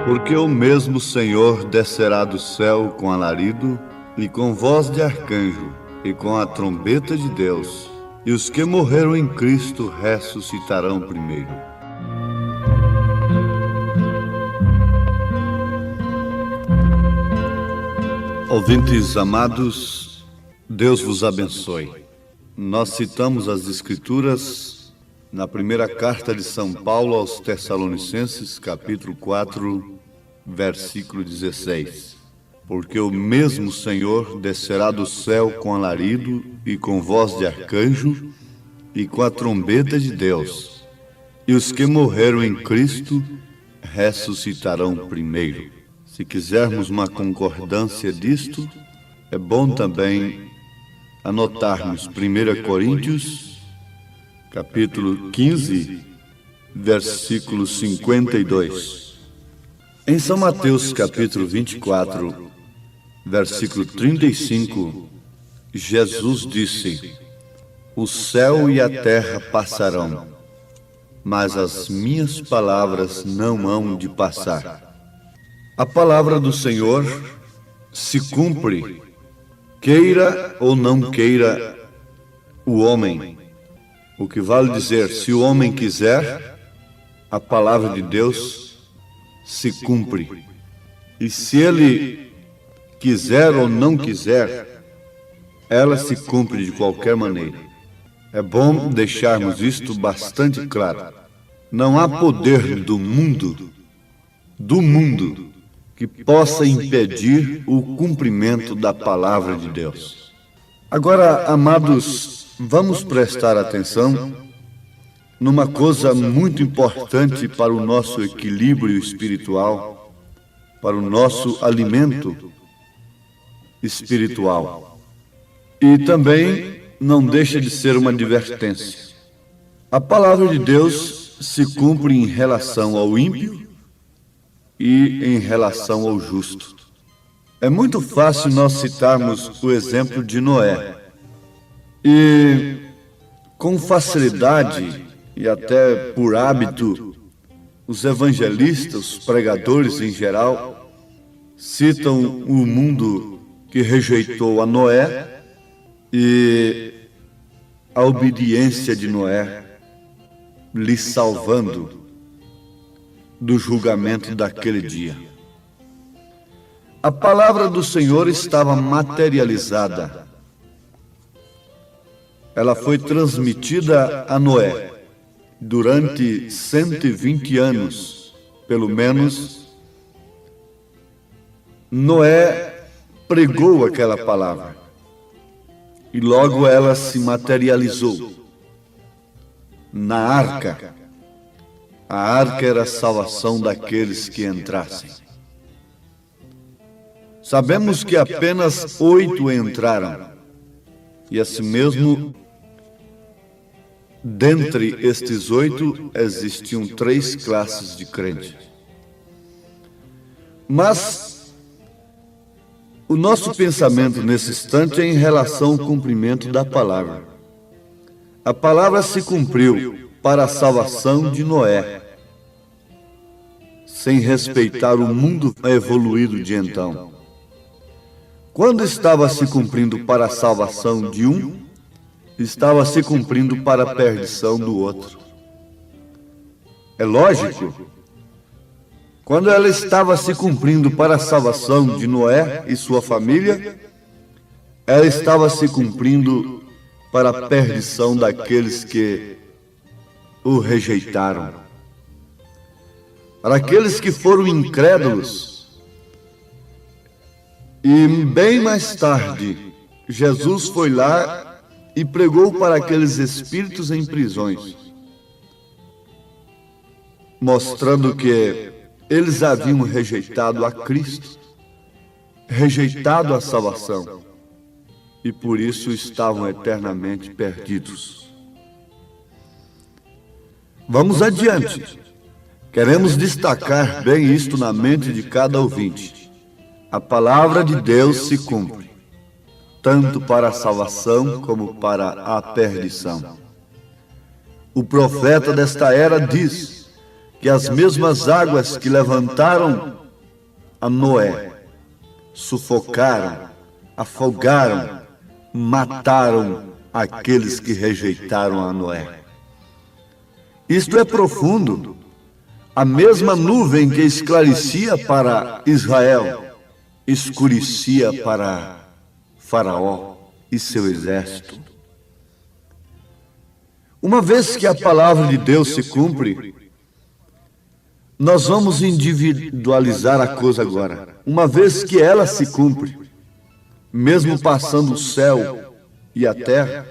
Porque o mesmo Senhor descerá do céu com alarido, e com voz de arcanjo, e com a trombeta de Deus, e os que morreram em Cristo ressuscitarão primeiro. Ouvintes amados, Deus vos abençoe. Nós citamos as Escrituras na primeira carta de São Paulo aos Tessalonicenses, capítulo 4, versículo 16. Porque o mesmo Senhor descerá do céu com alarido e com voz de arcanjo e com a trombeta de Deus, e os que morreram em Cristo ressuscitarão primeiro. Se quisermos uma concordância disto, é bom também anotarmos 1 Coríntios, capítulo 15, versículo 52. Em São Mateus, capítulo 24, versículo 35, Jesus disse: o céu e a terra passarão, mas as minhas palavras não hão de passar. A palavra do Senhor se cumpre, queira ou não queira o homem. O que vale dizer, se o homem quiser, a palavra de Deus se cumpre. E se ele quiser ou não quiser, ela se cumpre de qualquer maneira. É bom deixarmos isto bastante claro. Não há poder do mundo, que possa impedir o cumprimento da palavra de Deus. Agora, amados, vamos prestar atenção numa coisa muito importante para o nosso equilíbrio espiritual, para o nosso alimento espiritual. E também não deixa de ser uma advertência. A palavra de Deus se cumpre em relação ao ímpio e em relação ao justo. É muito fácil nós citarmos o exemplo de Noé. E com facilidade e até por hábito, os evangelistas, os pregadores em geral, citam o mundo que rejeitou a Noé e a obediência de Noé lhe salvando do julgamento daquele dia. A palavra do Senhor estava materializada. Ela foi transmitida a Noé durante 120 anos, pelo menos. Noé pregou aquela palavra e logo ela se materializou na arca. A arca era a salvação daqueles que entrassem. Sabemos que apenas 8 entraram, e assim mesmo, dentre estes 8, existiam 3 classes de crentes. Mas o nosso pensamento nesse instante é em relação ao cumprimento da palavra. A palavra se cumpriu para a salvação de Noé, sem respeitar o mundo evoluído de então. Quando estava se cumprindo para a salvação de um, estava se cumprindo para a perdição do outro. É lógico, quando ela estava se cumprindo para a salvação de Noé e sua família, ela estava se cumprindo para a perdição daqueles que o rejeitaram. Para aqueles que foram incrédulos. E bem mais tarde, Jesus foi lá e pregou para aqueles espíritos em prisões, mostrando que eles haviam rejeitado a Cristo, rejeitado a salvação, e por isso estavam eternamente perdidos. Vamos adiante. Queremos destacar bem isto na mente de cada ouvinte. A palavra de Deus se cumpre, tanto para a salvação como para a perdição. O profeta desta era diz que as mesmas águas que levantaram a Noé, sufocaram, afogaram, mataram aqueles que rejeitaram a Noé. Isto é profundo. A mesma nuvem que esclarecia para Israel, escurecia para Faraó e seu exército. Uma vez que a palavra de Deus se cumpre, nós vamos individualizar a coisa agora. Uma vez que ela se cumpre, mesmo passando o céu e a terra,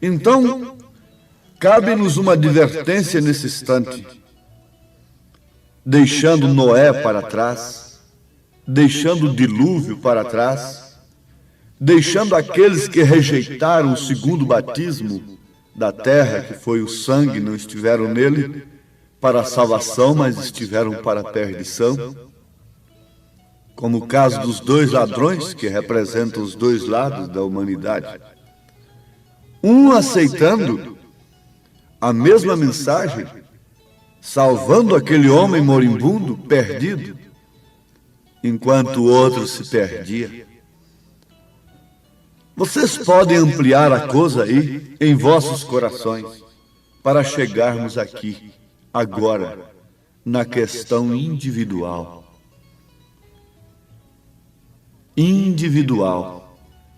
então cabe-nos uma advertência nesse instante, deixando Noé para trás, deixando o dilúvio para trás, deixando aqueles que rejeitaram o segundo batismo da terra, que foi o sangue, não estiveram nele para a salvação, mas estiveram para a perdição, como o caso dos dois ladrões, que representam os dois lados da humanidade. Um aceitando a mesma mensagem, salvando aquele homem moribundo, perdido, enquanto o outro se perdia. Vocês podem ampliar a coisa aí em vossos corações para chegarmos aqui, agora, na questão individual. Individual.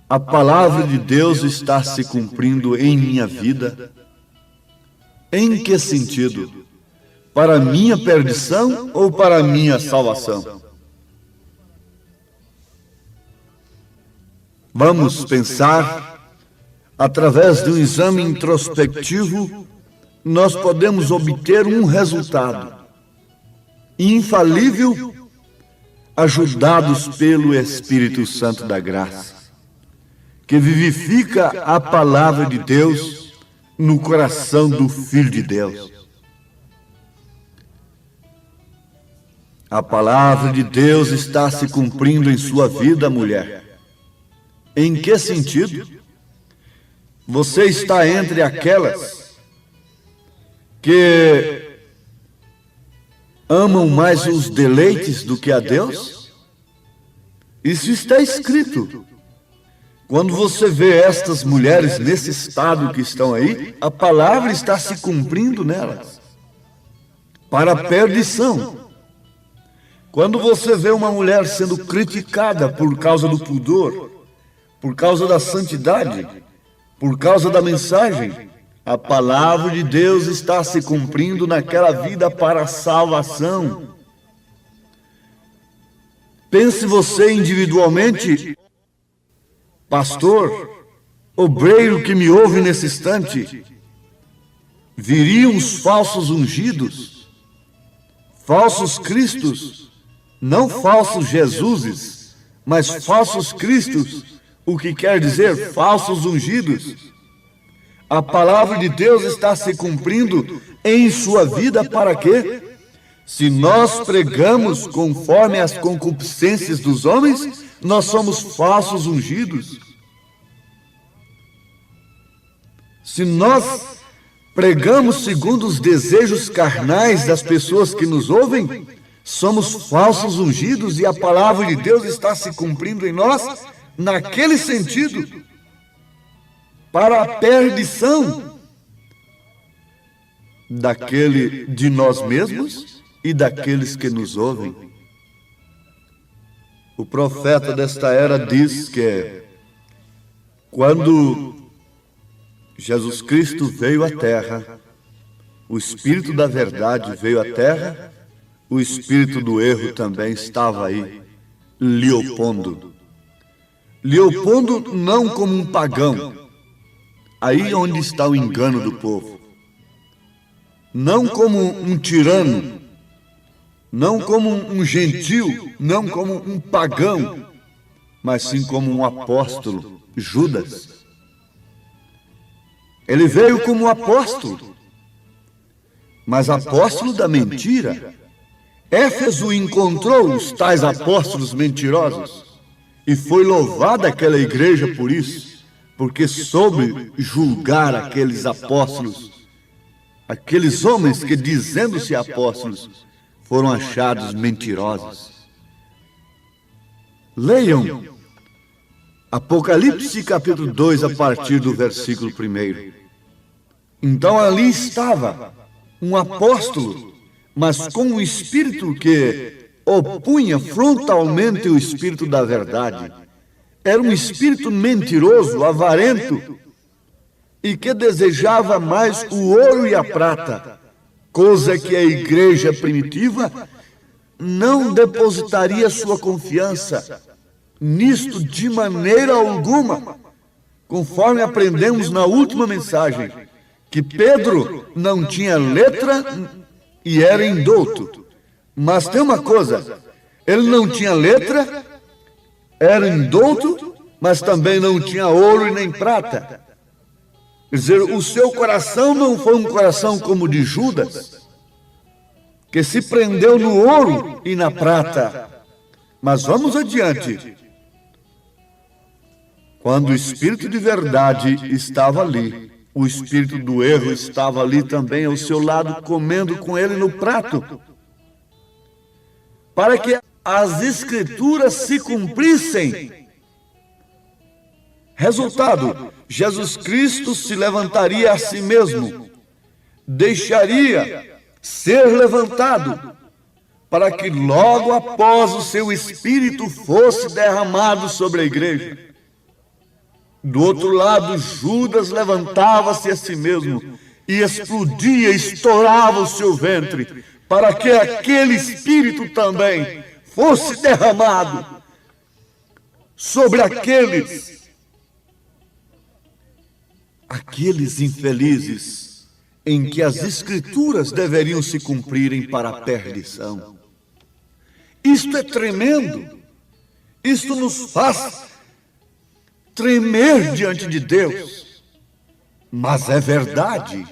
A palavra de Deus está se cumprindo em minha vida. Em que sentido? Para minha perdição ou para minha salvação? Vamos pensar, através de um exame introspectivo, nós podemos obter um resultado infalível, ajudados pelo Espírito Santo da graça, que vivifica a palavra de Deus no coração do Filho de Deus. A palavra de Deus está se cumprindo em sua vida, mulher. Em que sentido? Você está entre aquelas que amam mais os deleites do que a Deus? Isso está escrito. Quando você vê estas mulheres nesse estado que estão aí, a palavra está se cumprindo nelas, para a perdição. Quando você vê uma mulher sendo criticada por causa do pudor, por causa da santidade, por causa da mensagem, a palavra de Deus está se cumprindo naquela vida para a salvação. Pense você individualmente, pastor, obreiro que me ouve nesse instante, viriam os falsos ungidos, falsos cristos, não falsos Jesuses, mas falsos cristos, o que quer dizer falsos ungidos. A palavra de Deus está se cumprindo em sua vida para quê? Se nós pregamos conforme as concupiscências dos homens, nós somos falsos ungidos. Se nós pregamos segundo os desejos carnais das pessoas que nos ouvem, somos falsos ungidos e a palavra de Deus está se cumprindo em nós naquele sentido, para a perdição daquele de nós mesmos e daqueles que nos ouvem. O profeta desta era diz que quando Jesus Cristo veio à terra, o Espírito da verdade veio à terra, o Espírito do erro também estava aí, lhe opondo. Lhe opondo não como um pagão, aí onde está o engano do povo, não como um tirano, não como um gentil, não como um pagão, mas sim como um apóstolo, Judas. Ele veio como apóstolo, mas apóstolo da mentira. Éfeso encontrou os tais apóstolos mentirosos e foi louvada aquela igreja por isso, porque soube julgar aqueles apóstolos, aqueles homens que, dizendo-se apóstolos, foram achados mentirosos. Leiam Apocalipse capítulo 2, a partir do versículo 1. Então ali estava um apóstolo, mas com um espírito que opunha frontalmente o espírito da verdade. Era um espírito mentiroso, avarento, e que desejava mais o ouro e a prata, coisa que a igreja primitiva não depositaria sua confiança nisto de maneira alguma, conforme aprendemos na última mensagem, que Pedro não tinha letra e era indouto. Mas tem uma coisa, ele não tinha letra, era indouto, mas também não tinha ouro e nem prata. Quer dizer, o seu coração não foi um coração como o de Judas, que se prendeu no ouro e na prata. Mas vamos adiante. Quando o espírito de verdade estava ali, o espírito do erro estava ali também ao seu lado, comendo com ele no prato, para que as escrituras se cumprissem. Resultado, Jesus Cristo se levantaria a si mesmo, deixaria ser levantado, para que logo após o seu espírito fosse derramado sobre a igreja. Do outro lado, Judas levantava-se a si mesmo e explodia, estourava o seu ventre, para que aquele espírito também fosse derramado sobre aqueles infelizes em que as escrituras deveriam se cumprirem para a perdição. Isto é tremendo. Isto nos faz tremer diante de Deus, mas é verdade.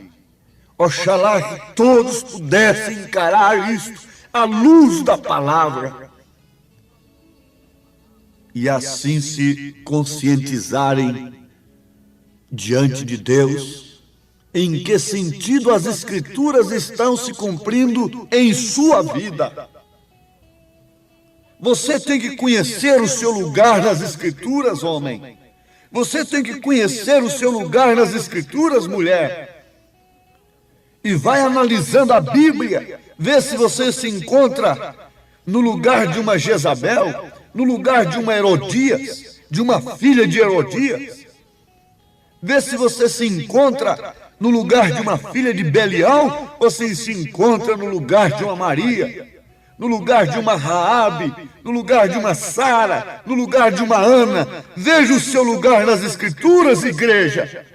Oxalá que todos pudessem encarar isto à luz da palavra e assim se conscientizarem diante de Deus em que sentido as escrituras estão se cumprindo em sua vida. Você tem que conhecer o seu lugar nas escrituras, homem. Você tem que conhecer o seu lugar nas escrituras, mulher. E vai analisando a Bíblia, vê se você se encontra no lugar de uma Jezabel, no lugar de uma Herodias, de uma filha de Herodias. Vê se você se encontra no lugar de uma filha de Belial, ou se encontra no lugar de uma Maria, no lugar de uma Raabe, no lugar de uma Sara, no lugar de uma Ana. Veja o seu lugar nas escrituras, igreja.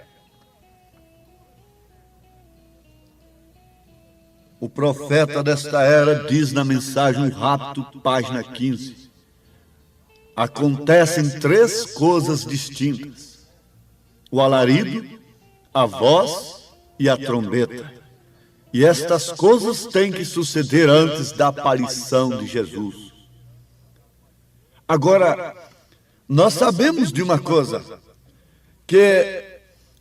O profeta desta era diz na mensagem O Rapto, página 15. Acontecem três coisas distintas: o alarido, a voz e a trombeta. E estas coisas têm que suceder antes da aparição de Jesus. Agora, nós sabemos de uma coisa, que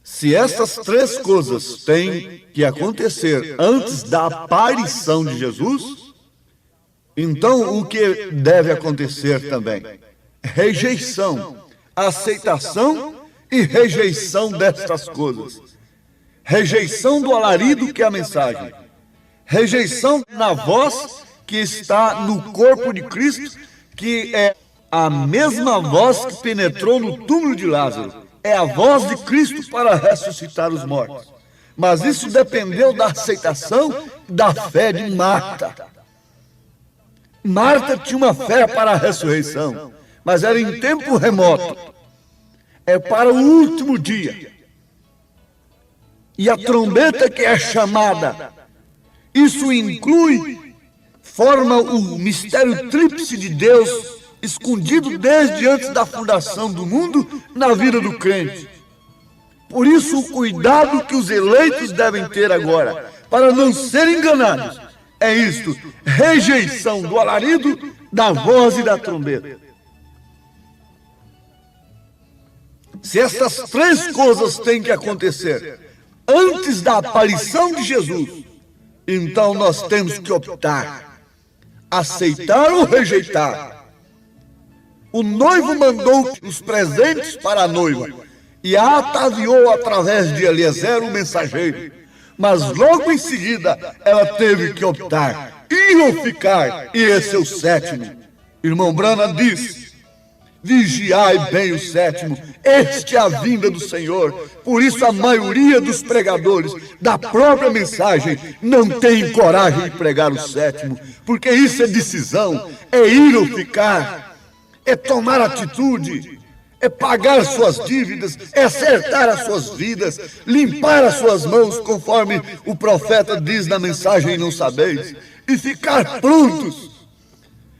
se essas três coisas têm que acontecer antes da aparição de Jesus, então o que deve acontecer também? Rejeição, aceitação e rejeição destas coisas. Rejeição do alarido, que é a mensagem. Rejeição na voz que está no corpo de Cristo, que é a mesma voz que penetrou no túmulo de Lázaro. É a voz de Cristo para ressuscitar os mortos. Mas isso dependeu da aceitação, da fé de Marta. Marta tinha uma fé para a ressurreição, mas era em tempo remoto. É para o último dia. E a trombeta que é chamada, isso inclui, forma o mistério tríplice de Deus, escondido desde antes da fundação do mundo na vida do crente. Por isso o cuidado que os eleitos devem ter agora, para não serem enganados. É isto: rejeição do alarido, da voz e da trombeta. Se estas três coisas têm que acontecer antes da aparição de Jesus, então nós temos que optar, aceitar ou rejeitar. O noivo mandou os presentes para a noiva e a ataviou através de Eliezer, o mensageiro. Mas logo em seguida ela teve que optar, ir ou ficar, e esse é o sétimo. Irmão Branham disse: vigiai bem o sétimo, este é a vinda do Senhor. Por isso a maioria dos pregadores da própria mensagem não tem coragem de pregar o sétimo, porque isso é decisão, é ir ou ficar, é tomar atitude, é pagar suas dívidas, é acertar as suas vidas, limpar as suas mãos, conforme o profeta diz na mensagem Não Sabeis, e ficar prontos,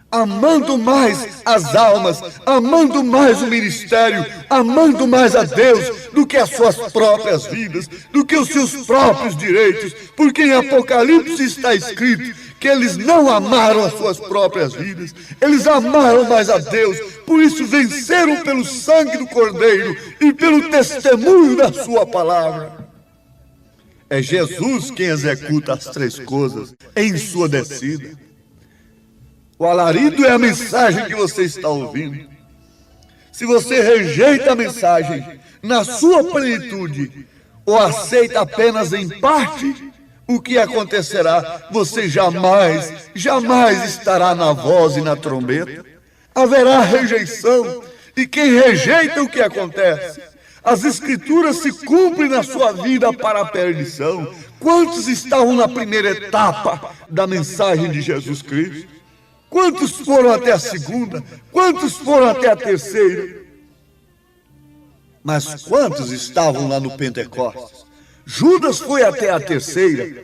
amando mais as almas, amando mais o ministério, amando mais a Deus do que as suas próprias vidas, do que os seus próprios direitos, porque em Apocalipse está escrito que eles não amaram as suas próprias vidas, eles amaram mais a Deus, por isso venceram pelo sangue do Cordeiro e pelo testemunho da sua palavra. É Jesus quem executa as três coisas em sua descida. O alarido é a mensagem que você está ouvindo. Se você rejeita a mensagem na sua plenitude ou aceita apenas em parte, o que acontecerá? Você jamais estará na voz e na trombeta. Haverá rejeição, e quem rejeita, o que acontece? As escrituras se cumprem na sua vida para a perdição. Quantos estavam na primeira etapa da mensagem de Jesus Cristo? Quantos foram até a segunda? Quantos foram até a terceira? Mas quantos estavam lá no Pentecostes? Judas foi até a terceira.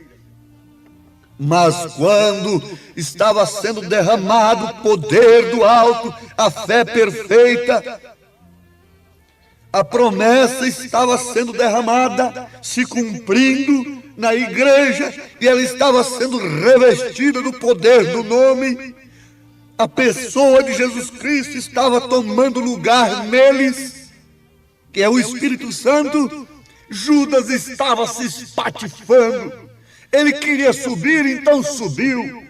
Mas quando estava sendo derramado o poder do alto, a fé perfeita, a promessa estava sendo derramada, se cumprindo na igreja, e ela estava sendo revestida do poder do nome. A pessoa de Jesus Cristo estava tomando lugar neles, que é o Espírito Santo. Judas estava se espatifando. Ele queria subir, então subiu,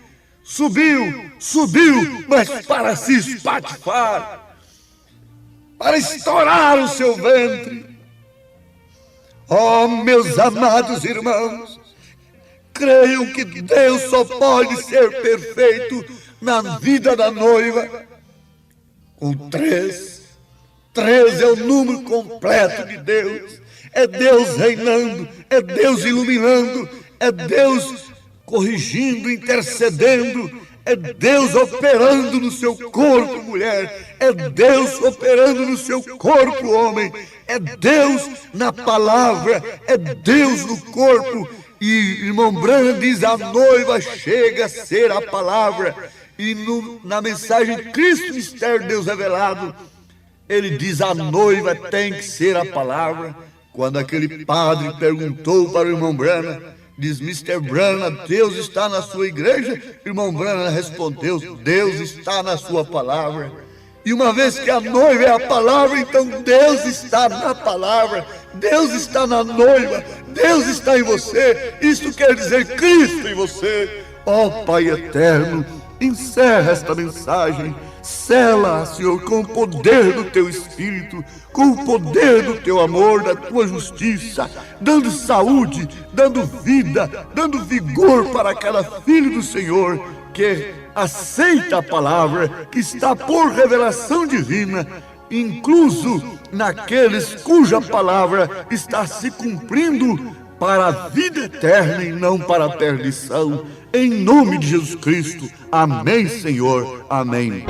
mas para se espatifar, para estourar o seu ventre. Oh, meus amados irmãos, creiam que Deus só pode ser perfeito na vida da noiva com três. Três é o número completo de Deus. É Deus reinando, é Deus iluminando, é Deus corrigindo, intercedendo, é Deus operando no seu corpo, mulher, é Deus operando no seu corpo, homem, é Deus na palavra, é Deus no corpo. E irmão Branham diz: a noiva chega a ser a palavra. E na mensagem Cristo, mistério de Deus revelado, ele diz: a noiva tem que ser a palavra. Quando aquele padre perguntou para o irmão Branham, diz: Mr. Branham, Deus está na sua igreja? Irmão Branham respondeu: Deus está na sua palavra. E uma vez que a noiva é a palavra, então Deus está na palavra, Deus está na noiva, Deus está em você. Isto quer dizer Cristo em você. Ó Pai eterno, encerra esta mensagem, sela, Senhor, com o poder do Teu Espírito, com o poder do Teu amor, da Tua justiça, dando saúde, dando vida, dando vigor para cada filho do Senhor que aceita a palavra, que está por revelação divina, incluso naqueles cuja palavra está se cumprindo para a vida eterna e não para a perdição. Em nome de Jesus Cristo. Amém, Senhor. Amém.